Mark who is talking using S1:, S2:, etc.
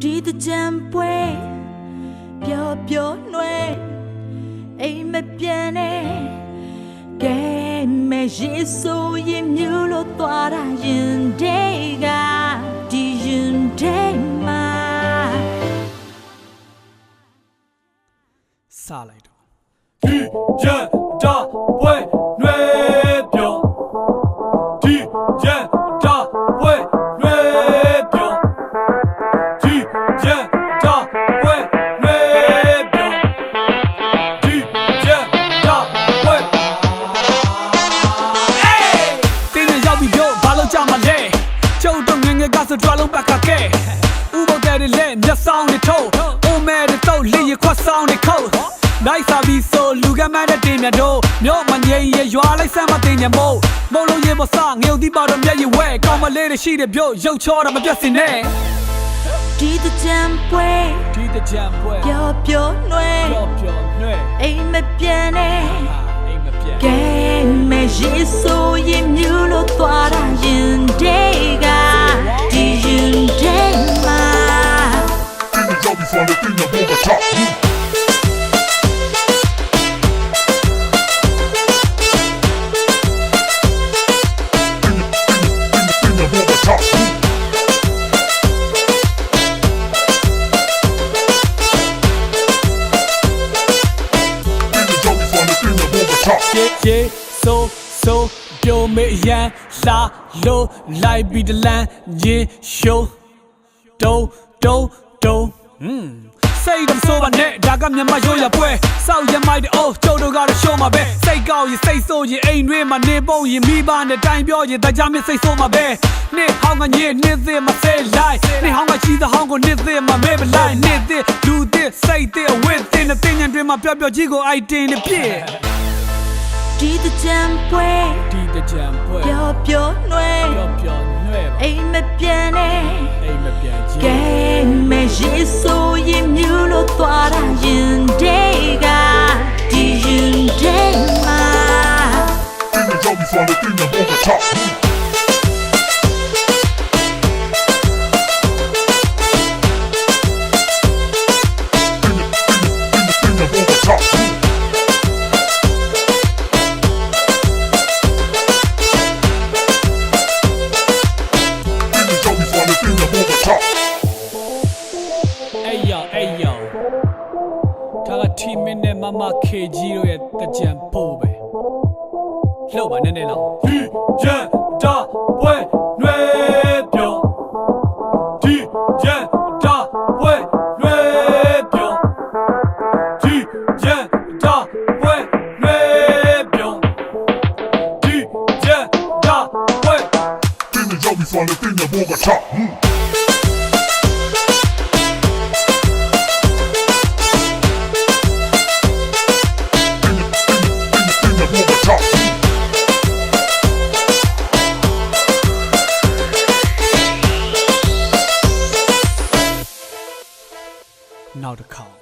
S1: ဒီတကြံပွဲပျော်ပျော်နှွဲအိမ်မပြန်နဲ့ကဲမဲ့ရေဆိုရင်မြူလို့သွားတာရင်တဲကဒီရင်တဲမှာ
S2: စလိုက်တော့ဒီရန်တာပွဲနှွဲပြောဒီရန်တာပွဲနှွဲပြောဒီရန်တာပွဲနှွဲပြောဒီရန်တာပွဲတင်းနေရောက်ပြီးပြောဘာလို့ကြမှာလဲကျုပ်တို့ငငယ်ကဆိုကြွားလုံးပတ်ခါကဲဥပုဒ်တဲ့လက်မျက်စောင်းတွေထုတ်အိုမဲတွေတော့လေရခွတ်ဆောင်တွေခုတ်နိုင်စာပြီးဆိုလူကမန်းတဲ့တင်မြတ်တို့မြို့မငိမ့်ရရွာလိုက်ဆမ်းမတင်ညမို့မုံလုံးရေမစငုံသီးပါတော့မျက်ရည်ဝဲကောင်းမလေးတွေရှိတဲ့ပြုတ်ရုပ်ချောတာမပြတ်စင်နဲ့
S1: ဒီတကြံပွဲ
S2: ပျ
S1: ော်ပျော်နှွဲအိမ်မပြန်နဲ့ကဲမဲ့ရေဆိုရင်မြူလို့သွားတာရင်တဲကဒီရင်တဲမှာ
S3: တင်းကြောက်ပြီးဆိုတော့တင်းရဘောကချ
S2: ရေဆိုပြောမေရန်လာလို့လိုက်ပြီးတလန်းညင်ရှိုးတုံစိတ်တော့ဆိုပါနဲ့ဒါကမြန်မာရိုးရပွဲစောက်ရမိုက်တဲ့အိုးကျုပ်တို့ကတော့ရှိုးမှာပဲစိတ်ကောက်ရင်စိတ်ဆိုးရင်အိမ်တွင်းမှာနေပုံရင်မိဘနဲ့တိုင်ပြောရင်တကြမစိတ်ဆိုးမှာပဲနေဟောင်းကညင်နေသေးမဆဲလိုက်နေဟောင်းကချီးတဲ့ဟောင်းကိုနေသေးမှာမဲပလိုက်နေသေးလူသေးစိတ်သေးအဝတ်သေးနဲ့တင်းညံတွင်းမှာပျော်ပျော်ကြီးကိုအိုက်တင်နေပြည့်
S1: ဒီတကြံပွဲပျော်ပျော်နှွဲအိမ်မပြန်နဲ့ကဲမဲ့ရေဆိုရင်မြူလို့သွားတာရင်တဲကဒီရင်တဲမှာ
S3: တင်းကြောက်ပြီးဆိုတော့တင်းရဘောကချ
S2: ဒါကทีမင်းနဲ့မမခေကြီးတို့ရဲ့တကြံဖို့ပဲလှုပ်ပါနဲ့နဲ့တော့ဒီရန်တာပွဲနှွဲပြောဒီရန်တာပွဲနှွဲပြောဒီရန်တာပွဲနှွဲပြောဒီရန်တာပွဲ
S3: တင်းကြောက်ပြီးဆိုတော့တင်းရဘောကချ
S2: နောက်တစ်ခေါက်